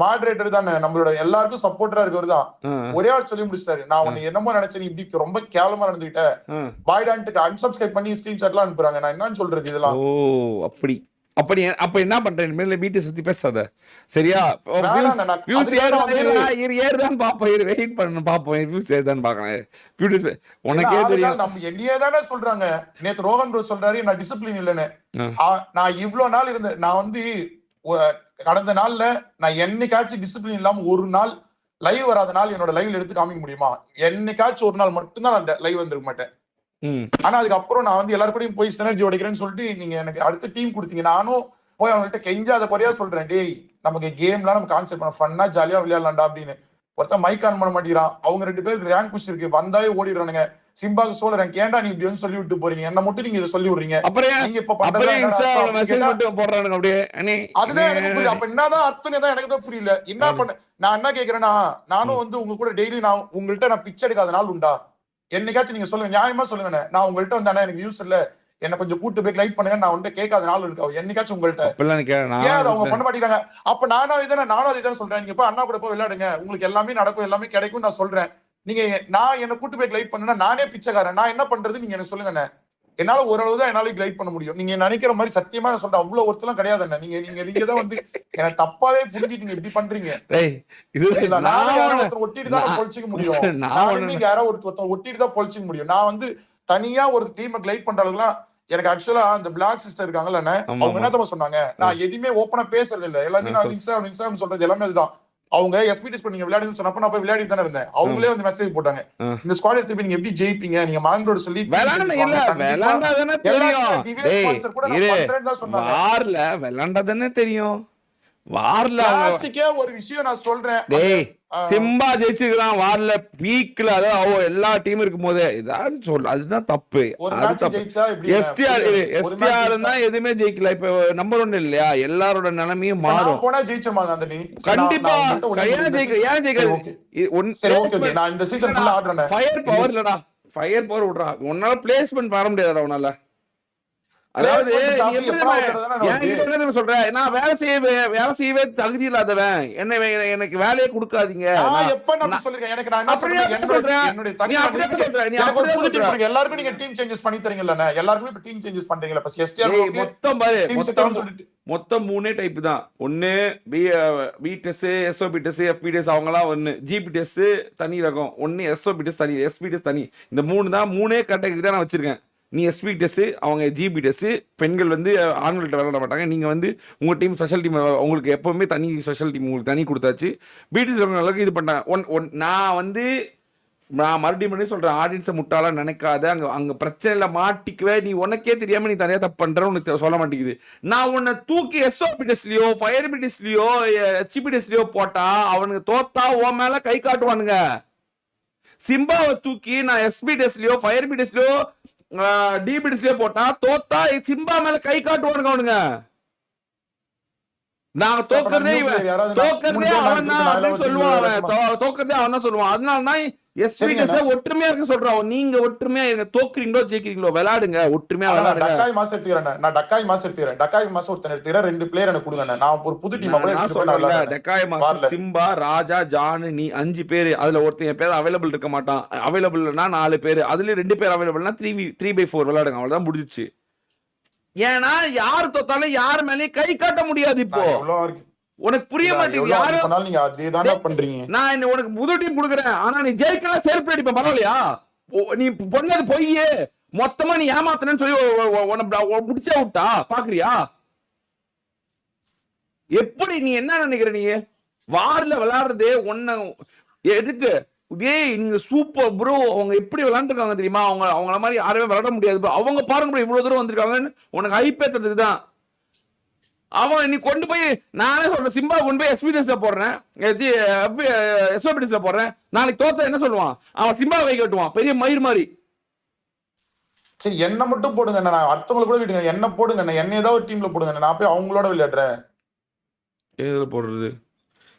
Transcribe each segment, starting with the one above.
Moderator தானே, நம்மளோட எல்லாருக்கும் சப்போர்ட்டரா இருக்கவர் தான். ஒரே ஆள் சொல்லி முடிச்சிட்டாரு, நான் உன்னை என்னமோ நினைச்சேன், இப்படி ரொம்ப கேவலமா நடந்துகிட்ட பாய்டான்ட்டு அன்சப்ஸ்கிரைப் பண்ணி ஸ்கிரீன்ஷாட்லாம் அனுப்புறாங்க. நான் என்னன்னு சொல்றது இதெல்லாம்? ஓ அப்படி அப்ப என்ன பண்றேன், இனிமேல் வீட்டை சுத்தி பேசாத சரியா? ஏறுதான் பாப்போம், வெயிட் பண்ண பாப்போம், வியூஸ் ஏறுதான் பாக்கலாம். உனக்கே தெரியும் நம்ம என்னையே தானே சொல்றாங்க. நேத்து ரோகன் ப்ரோ சொல்றாரு நான் டிசிப்ளின் இல்லைன்னு. நான் இவ்வளவு நாள் இருந்தேன், நான் வந்து கடந்த நாள்ல நான் என்னைக்காச்சும் டிசிப்ளின் இல்லாம ஒரு நாள் லைவ் வராத நாள் என்னோட லைவ்ல எடுத்து காமிக்க முடியுமா? என்னைக்காச்சும் ஒரு நாள் மட்டும்தான் நான் லைவ் வந்திருக்க மாட்டேன். ஆனா அதுக்கப்புறம் நான் வந்து எல்லாருக்கூடயும் போய் சினர்ஜி உடைக்கிறேன்னு சொல்லிட்டு நீங்க எனக்கு அடுத்த டீம் கொடுத்தீங்க. நானும் போய் அவங்கள்ட்ட கெஞ்சாத குறையா சொல்றேன், டேய் நமக்கு கேம்லாம் நம்ம கான்செப்ட் பண்ண ஃபன்னா ஜாலியா விளையாடலாம்டா அப்படின்னு. ஒருத்தன் மைக் ஆன் பண்ண மாட்டேங்கிறான். அவங்க 2 பேருக்கு ரேங்க் புஷ் இருக்கு, வந்தாவே ஓடிடுறானுங்க. சிம்பாக்கு சோழ ரேங்க் ஏன்டா நீ இப்படி வந்து சொல்லி விட்டு போறீங்க, என்ன மட்டும் நீங்க இதை சொல்லி விடுறீங்க. நீங்க இப்ப அதுதான் எனக்கு புரியல. அப்ப என்னதான் அர்த்தம் தான் எனக்கு தான் புரியல. என்ன பண்ண நான் என்ன கேக்குறேன்னா, நானும் வந்து உங்க கூட டெய்லி நான் உங்கள்கிட்ட நான் பிச்சை எடுக்காத நாள் உண்டா? என்னைக்காச்சும் நீங்க சொல்லுங்க, நியாயமா சொல்லுங்க. நான் உங்கள்கிட்ட வந்தானே எனக்கு வியூஸ் இல்ல, என்ன கொஞ்சம் கூட்டு போய் லைக் பண்ணுங்க, நான் வந்து கேட்காத நாள் இருக்கா என்னைக்காச்சும் உங்கள்கிட்ட? ஏன் அவங்க பண்ண மாட்டேங்கிறாங்க? அப்ப நானும் இதானே சொல்றேன். நீங்க போய் அண்ணா கூட போய் விளையாடுங்க, உங்களுக்கு எல்லாமே நடக்கும், எல்லாமே கிடைக்கும் நான் சொல்றேன். நீங்க நான் என்ன கூட்டு போய் லைக் பண்ணுனா நானே பிச்சைக்காரன், நான் என்ன பண்றது நீங்க எனக்கு சொல்லுங்க. என்னால ஓரளவுதான் என்னால லைக் பண்ண முடியும். நீங்க நினைக்கிற மாதிரி சத்தியமா சொல்றேன் அவ்வளவு ஒருத்தெல்லாம் கிடையாது. நீங்க தான் வந்து எனக்கு தப்பாவே புரிஞ்சுட்டு இப்படி பண்றீங்க. ஒட்டிட்டு தான் பொழிச்சிக்க முடியும். நீங்க யாராவது ஒருத்தர் ஒட்டிட்டு தான் பொழிச்சிக்க முடியும். நான் வந்து தனியா ஒரு டீமை லைக் பண்ற அளவுக்குலாம் எனக்கு ஆக்சுவலா அந்த பிளாக் சிஸ்டர் இருக்காங்கல்ல, அவங்க என்ன சொன்னாங்க, நான் எதுவுமே ஓப்பனா பேசுறது இல்ல, எல்லாமே நான் இன்ஸ்டாகிராம் சொல்றது எல்லாமே அதுதான். அவங்க எஸ்பிடிஎஸ் நீங்க விளையாடுன்னு சொன்னப்ப நான் போய் விளையாடி தானே இருந்தேன். அவங்களே வந்து மெசேஜ் போட்டாங்க, இந்த ஸ்குவாட் எடுத்து நீங்க எப்படி ஜெயிப்பீங்க, நீங்க மாங்கரோட சொல்லி தெரியும். வார்ல ஒரு விஷயம் நான் சொல்றேன், சிம்பா ஜெயிச்சிருக்கான் வார்ல பீக்ல, அதாவது எல்லா டீம் இருக்கும் போதே ஏதாவது சொல்ல, அதுதான் தப்பு. எஸ்டிஆர் தான் எதுவுமே ஜெயிக்கல. இப்ப நம்பர் 1 இல்லையா, எல்லாரோட நிலைமையும் மாறும். கண்டிப்பா ஏன் ஜெயிக்க ஃபயர் பவர் இல்லடா, ஃபயர் பவர் விடுறா, உன்னால பிளேஸ்மெண்ட் வர முடியாதுடா உன்னால. அதாவது சொல்றேன், நான் வேலை செய்யவே தகுதி இல்லாதவன், எனக்கு வேலையை கொடுக்காதீங்க. எல்லாருக்கும் நீங்க டீம் சேஞ்சஸ் பண்ணி தரீங்கல்ல, எல்லாருக்குமே டீம் சேஞ்சஸ் பண்றீங்களா? மொத்தம் 3 டைப் தான். ஒன்னு பி டெஸ்ட், எஸ்ஓபி டெஸ்ட், எஃபி டெஸ்ட், அவங்கலாம் ஒன்னு. ஜிபி டெஸ்ட் தனி ரகம், ஒன்னு எஸ்ஓபி டெஸ்ட் தனி, எஸ்பி டெஸ்ட் தனி. இந்த 3 தான், 3 கேட்டகரி தான் நான் வச்சிருக்கேன். நீ எஸ்பி டெஸ்ட், அவங்க ஜிபி டெஸ்ட். பெண்கள் வந்து ஆண்கள்கிட்ட விளையாட மாட்டாங்க. நீங்கள் வந்து உங்கள் டீம் ஸ்பெஷல் டீம், உங்களுக்கு எப்போவுமே தனி ஸ்பெஷல் டீம் உங்களுக்கு தனி கொடுத்தாச்சு. பிடிஎஸ் அளவுக்கு இது பண்ணேன். நான் மறுபடியும் சொல்கிறேன், ஆடியன்ஸை முட்டாளாக நினைக்காத. அங்கே பிரச்சனையில் மாட்டிக்குவே, நீ உனக்கே தெரியாமல் நீ தனியாக தப்பு பண்ணுறேன்னு உனக்கு சொல்ல மாட்டேங்குது. நான் உன்னை தூக்கி எஸ்ஓபி டெஸ்ட்லையோ ஃபயர்பி டெஸ்ட்லையோ ஹெச்பி டெஸ்ட்லையோ போட்டா அவனுக்கு தோத்தா உன் மேலே கை காட்டுவானுங்க. சிம்பாவை தூக்கி நான் எஸ்பி டெஸ்ட்லையோ ஃபயர்பி டெஸ்ட்லையோ டிபிடிஸ்லயே போட்டா தோத்தா சிம்பா மேல கை காட்டுவானுங்க அவனுங்க. நாங்க தோக்கறதே அவன் தான் சொல்லுவான். அதனாலதான் ஒற்றுமையா இருக்க சொல்றோம். நீங்க ஒற்றுமையா இருங்க, தோக்குறீங்களோ ஜெயிக்கிறீங்களோ விளையாடுங்க, ஒற்றுமையா விளையாடுங்க. டக்காய் மாஸ் எடுத்துக்கிறேன், நான் டக்காய் மாஸ் எடுத்துக்கிறேன். டக்காய் மாஸ் ஒருத்தன் எடுத்துக்கிறேன், 2 பிளேயர் எனக்கு கொடுங்க. நான் ஒரு புது டீம் டக்காய் மாஸ், சிம்பா, ராஜா, ஜான், நீ 5 பேரு. அதுல ஒருத்தன் என் பேர் அவைலபிள் இருக்க மாட்டான். அவைலபிள்னா 4 பேரு, அதுல 2 பேர் அவைலபிள்னா 3x4 விளையாடுங்க. அவ்வளவுதான் முடிஞ்சிச்சு. ஏன்னா யாரு தோத்தாலும் யாரு மேலேயும் கை காட்ட முடியாது. இப்போ உனக்கு புரிய மாட்டேங்குது. யாரும் நீங்க அதேதானே பண்றீங்க. நான் உனக்கு புது டீம் கொடுக்குறேன், ஆனா நீ ஜெயிக்கலாம் செல்ஃப் அடிப்பேன், பரவாயில்லையா? நீ பொண்ணது பொய்யே, மொத்தமா நீ ஏமாத்தனு சொல்லி முடிச்சா விட்டா பாக்குறியா? எப்படி நீ என்ன நினைக்கிற? நீ வார்ல விளையாடுறதே ஒன்ன எதுக்கு? நீங்க சூப்பர் ப்ரோ, அவங்க எப்படி விளையாண்டுருக்காங்க தெரியுமா? அவங்கள மாதிரி யாருமே விளையாட முடியாது. அவங்க பாருங்க இவ்வளவு தூரம் வந்திருக்காங்கன்னு உனக்கு ஐப்பேத்துறதுக்கு தான். அவன் நீ கொண்டு போய், நானே சொல்றேன், சிம்பா கொண்டு போய் எஸ்பிடிஎஸ்ல போடுறேன், எஸ்ஓபிடிஎஸ்ல போடுறேன். நாளைக்கு தோத்த என்ன சொல்லுவான்? அவன் சிம்பா கை கட்டுவான் பெரிய மயிர் மாதிரி. சரி என்ன மட்டும் போடுங்க, நான் அடுத்தவங்களை கூட விடுங்க, என்ன போடுங்க, என்ன ஏதாவது ஒரு டீம்ல போடுங்க, நான் போய் அவங்களோட விளையாடுறேன். எதுல போடுறது?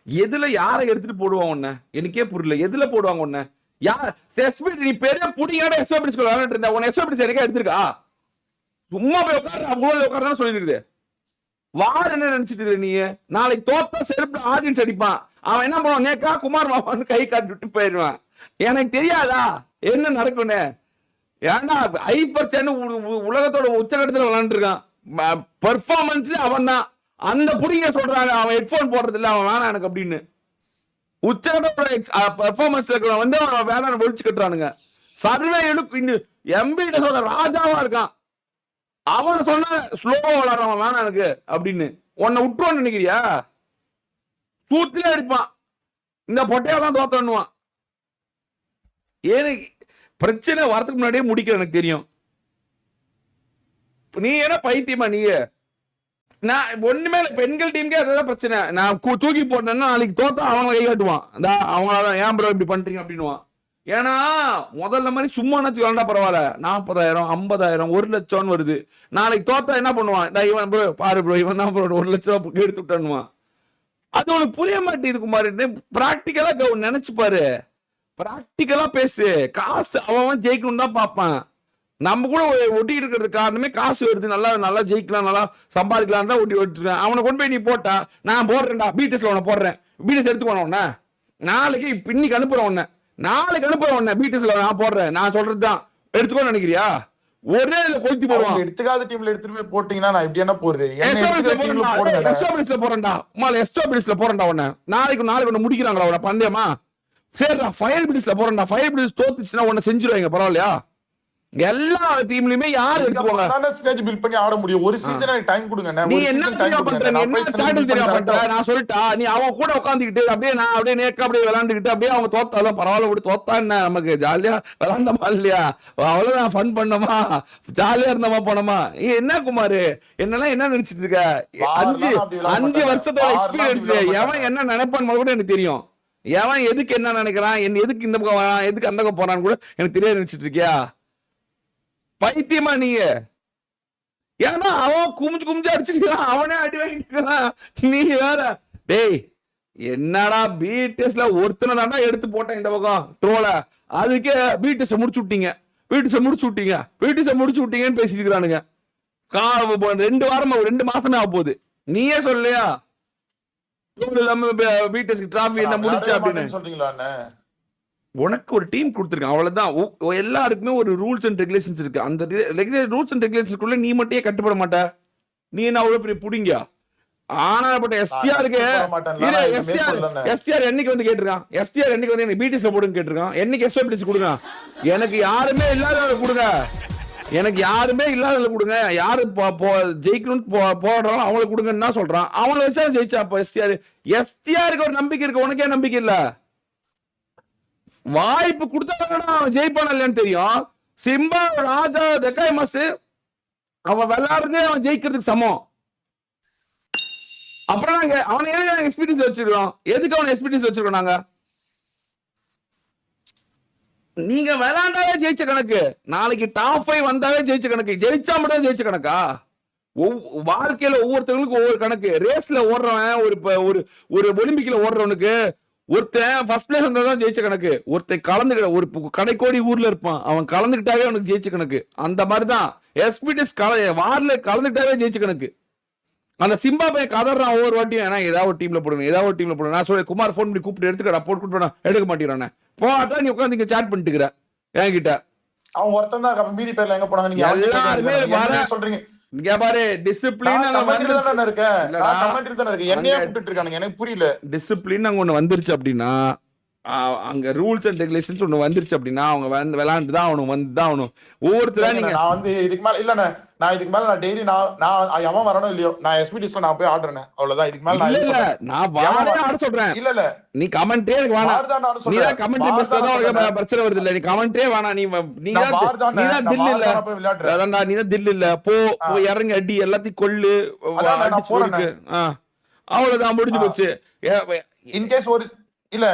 எதுல யாரை எடுத்துட்டு போடுவான் உன்ன? எனக்கே புரியல. எதுல போடுவாங்க உன்ன? யார் நீ பெரிய புடியாட எஸ்ஓபிடிஎஸ் விளையாடிட்டு இருந்த உன்னை எஸ்ஓபிடிஎஸ் எனக்கே எடுத்திருக்கா? சும்மா போய் உட்கார உட்கார சொல்லி இருக்குது. வார் என்ன நினைச்சிட்டு இருக்க நீ? நாளைக்கு தோத்தா செருப்பு ஆடியன்ஸ் அடிப்பான். அவன் என்ன பண்ணுவான்? நேக்கா குமார் மாமான்னு கை காட்டி விட்டு போயிடுவான். எனக்கு தெரியாதா என்ன நடக்கும்னு? ஏன்னா ஹைப்பர் சேனு உலகத்தோட உச்சகட்டத்துல விளையாண்டு இருக்கான். பெர்ஃபார்மன்ஸ்ல அவன் தான். அந்த புடிங்க சொல்றாங்க அவன் ஹெட்போன் போடுறது இல்ல, அவன் வேணாம் எனக்கு அப்படின்னு. உச்சகட்ட பெர்ஃபார்மன்ஸ் வந்து அவன் வேணாம் ஒழிச்சு கட்டுறானுங்க. சர்வே எம்பிட ராஜாவா இருக்கான். அவன் சொன்ன ஸ்லோவா விளாடுறவன் வேணாம் எனக்கு அப்படின்னு. உன்னை விட்டுருவான்னு நினைக்கிறியா? சூத்திலே அடிப்பான். இந்த பொட்டையெல்லாம் தோத்தணுவான். ஏன்னு பிரச்சனை வரதுக்கு முன்னாடியே முடிக்கிற எனக்கு தெரியும். நீ என்ன பைத்தியமா? நீ நான் ஒண்ணுமே இல்லை. பெண்கள் டீமுக்கே அதுதான் பிரச்சனை. நான் தூக்கி போட்டேன்னா நாளைக்கு தோத்தா அவனை கை காட்டுவான். அவங்களாதான் ஏன் ப்ரோ இப்படி பண்றீங்க அப்படின்னுவான். ஏன்னா முதல்ல மாதிரி சும்மா நினைச்சு விளாண்டா பரவாயில்ல. 40,000 50,000 1 லட்சம் வருது. நாளைக்கு தோத்தா என்ன பண்ணுவான்? இவன் ப்ரோ பாரு ப்ரோ, இவன் தான் ப்ரோ 1 லட்சம் எடுத்து விட்டானுவான். அது உனக்கு புரிய மாட்டேங்குது குமார். பிராக்டிக்கலா நினைச்சு பாரு, பிராக்டிக்கலா பேசு. காசு அவன் ஜெயிக்கணும் தான் பார்ப்பான். நம்ம கூட ஒட்டி இருக்கிறது காரணமே காசு வருது, நல்லா நல்லா ஜெயிக்கலாம், நல்லா சம்பாதிக்கலாம் தான் ஒட்டி ஒட்டிருக்கேன். அவனை கொண்டு போய் நீ போட்டா நான் போடுறேன்டா, பிடிஎஸ்ல உன்னை போடுறேன், பிடிஎஸ் எடுத்துக்கணும் உன்ன நாளைக்கு இன்னைக்கு அனுப்புறேன் உன்ன, நாளைக்கு அனுப்புறேன் உன்ன பிடிஎஸ்ல நான் போடுறேன், நான் சொல்றதுதான் எடுத்துக்கோன்னு நினைக்கிறியா? ஒரே கொளுத்தி போடுவான். எடுத்துக்காத டீம்ல எடுத்துட்டு போய் போட்டீங்கன்னா நான் இப்படி என்ன போறது? போறேன்டா எஸ்டோபிலிஸ்ல போறேன்டா உன்ன. நாளைக்கு ஒண்ணு முடிக்கிறாங்களா உன்ன பந்தயமா? சரிடா ஃபயர் பிடிஸ்ல போறேன்டா. ஃபயர் பிடிஸ் தோத்துச்சுன்னா உன்ன செஞ்சிருவாங்க, பரவாயில்லையா? எல்லா டீம்லயுமே யார் எடுத்துவாங்க? ஸ்டேஜ் பில்ட் பண்ணி ஆட முடியும். ஒரு சீசன் எனக்கு டைம் கொடுங்க. நீ என்ன தெரியா பண்ற? நீ என்ன ஸ்ட்ராட்டஜி தெரியா பண்ற? நான் சொல்லிட்டா நீ அவன் கூட உட்கார்ந்துக்கிட்டு அப்படியே நேக்கா அப்படியே விளையாண்டுக்கிட்டு அப்படியே அவங்க தோத்தாலும் பரவாயில்ல விட்டு தோத்தா என்ன, நமக்கு ஜாலியா விளையாண்டமா இல்லையா, அவ்வளவுதான் ஃபன் பண்ணமா ஜாலியா இருந்தமா போனோமா. என்ன குமார் என்னெல்லாம் என்ன நினைச்சிட்டு இருக்க? 5 வருஷத்தோட எக்ஸ்பீரியன்ஸ். எவன் என்ன நினைப்பான்னு கூட எனக்கு தெரியும். எவன் எதுக்கு என்ன நினைக்கிறான், எதுக்கு இந்த பக்கம் வரான், எதுக்கு அந்த பக்கம் போறான்னு கூட எனக்கு தெரியாது. நினைச்சிட்டு இருக்கியா? பைத்தியமா நீங்க? ஏன்னா அவன் குமிஞ்சு அடிச்சுக்கிறான், அவனே அடி வாங்கிக்கிறான். நீ வேற டேய் என்னடா பிடிஎஸ்ல ஒருத்தனை தாண்டா எடுத்து போட்டேன் இந்த பக்கம் ட்ரோல. அதுக்கே பிடிஎஸ் முடிச்சு விட்டீங்கன்னு பேசிட்டு இருக்கிறானுங்க. 2 வாரமா 2 மாசமே ஆக போகுது. நீயே சொல்லலையா பிடிஎஸ்க்கு டிராஃபி என்ன முடிச்சா அப்படின்னு சொல்றீங்களா? உனக்கு ஒரு டீம் கொடுத்துருக்கான், அவ்வளவுதான். எல்லாருக்குமே ஒரு ரூல்ஸ் அண்ட் ரெகுலேஷன்ஸ் இருக்கு. அந்த ரூல்ஸ் அண்ட் ரெகுலேஷன்ஸ்க்குள்ள நீ மட்டும் கட்டுப்பட மாட்ட. நீ என்ன அவ்வளவு பெரிய புடிங்க? ஆனாப்பட்ட எஸ்டிஆருக்கு எஸ்டிஆர் என்னைக்கு வந்து கேட்டிருக்கான்? எஸ்டிஆர் என்னைக்கு வந்து எனக்கு பிடிஎஸ்ல போடுன்னு கேட்டிருக்கான்? என்னைக்கு எஸ்ஓபிடிஎஸ் கொடுங்க? எனக்கு யாருமே இல்லாதவங்க கொடுங்க, எனக்கு யாருமே இல்லாதவங்க கொடுங்க. யாரு ஜெயிக்கணும்னு போடுறாலும் அவங்களுக்கு கொடுங்கன்னு தான் சொல்றான். அவங்கள வச்சா ஜெயிச்சா? அப்ப எஸ்டிஆருக்கு ஒரு நம்பிக்கை இருக்கு, உனக்கே நம்பிக்கை இல்ல? வாய்ப்பு கொடுத்தா ஜெயிப்பான இல்லையான்னு தெரியும். சிம்பா ராஜா டெக்காய் மாசு அவன் விளையாடுறதே அவன் ஜெயிக்கிறதுக்கு சமம். அப்புறம் நாங்க அவனை எக்ஸ்பீரியன்ஸ் வச்சிருக்கோம். எதுக்கு அவனை எக்ஸ்பீரியன்ஸ் வச்சிருக்கோம் நாங்க? நீங்க விளையாண்டாலே ஜெயிச்ச கணக்கு, நாளைக்கு டாப் 5 வந்தாலே ஜெயிச்ச கணக்கு. ஜெயிச்சா மட்டும் ஜெயிச்ச கணக்கா? வாழ்க்கையில ஒவ்வொருத்தவங்களுக்கும் ஒவ்வொரு கணக்கு. ரேஸ்ல ஓடுறவன் ஒரு ஒலிம்பிக்ல ஓடுறவனுக்கு ஒருத்தன் ஃபர்ஸ்ட் பிளேஸ் வந்தாதான் ஜெயிச்ச கணக்கு. ஒருத்தன் கலந்துக்கிட்ட ஒரு கடைக்கோடி ஊர்ல இருப்பான், அவன் கலந்துக்கிட்டாவே அவனுக்கு ஜெயிச்ச கணக்கு. அந்த மாதிரிதான் எஸ்பிடிஎஸ் வார்ல கலந்துக்கிட்டாவே ஜெயிச்ச கணக்கு. அந்த சிம்பா பையன் கதறான் ஒவ்வொரு வாட்டியும், ஏன்னா ஏதாவது ஒரு டீம்ல போடணும். நான் சொல்ல குமார் போன் பண்ணி கூப்பிட்டு எடுத்துக்கடா, போட்டு எடுக்க மாட்டேங்கிறானே. போட்டா நீ உட்காந்து இங்க சாட் பண்ணிட்டு இருக்கிற என்கிட்ட. அவன் ஒருத்தன் தான் மீதி பேர்ல எங்க போனாங்க? நீங்க எல்லாருமே சொல்றீங்க. இங்க பாரு டிசிப்ளின் எனக்கு புரியல. டிசிப்ளின் அங்க ஒண்ணு வந்துருச்சு அப்படின்னா, அங்க ரூல்ஸ் அண்ட் ரெகுலேஷன்ஸ் ஒண்ணு வந்துருச்சு அப்படின்னா அவங்க விளையாண்டுதான் அவனும் வந்துதான் அவனும். ஒவ்வொருத்தரா நீங்க நான் இதுக்கு மேல இல்லண்ணே, நான் இதுக்கு மேல நான் டெய்லி நான் எவன் வரணும் இல்லையோ நான் எஸ்பிடிஸ்ல நான் போய் ஆடுறேன், அவ்வளவுதான். இதுக்கு மேல நான் வாரே ஆட சொல்றேன். இல்ல நீ கமெண்ட்ரே எனக்கு வேணாம். நீ தான் கமெண்ட்ரி பேசுறதா உனக்கு பிரச்சனை வருது இல்ல? நீ கமெண்ட்ரே வேணாம். நீ தான் தில் இல்ல, அதான்டா நீ தான் தில் இல்ல. போ இறங்கி அடி எல்லாத்தையும் கொள்ளு, அவ்வளவுதான் முடிஞ்சு போச்சு. இன்கேஸ் ஒரு இல்ல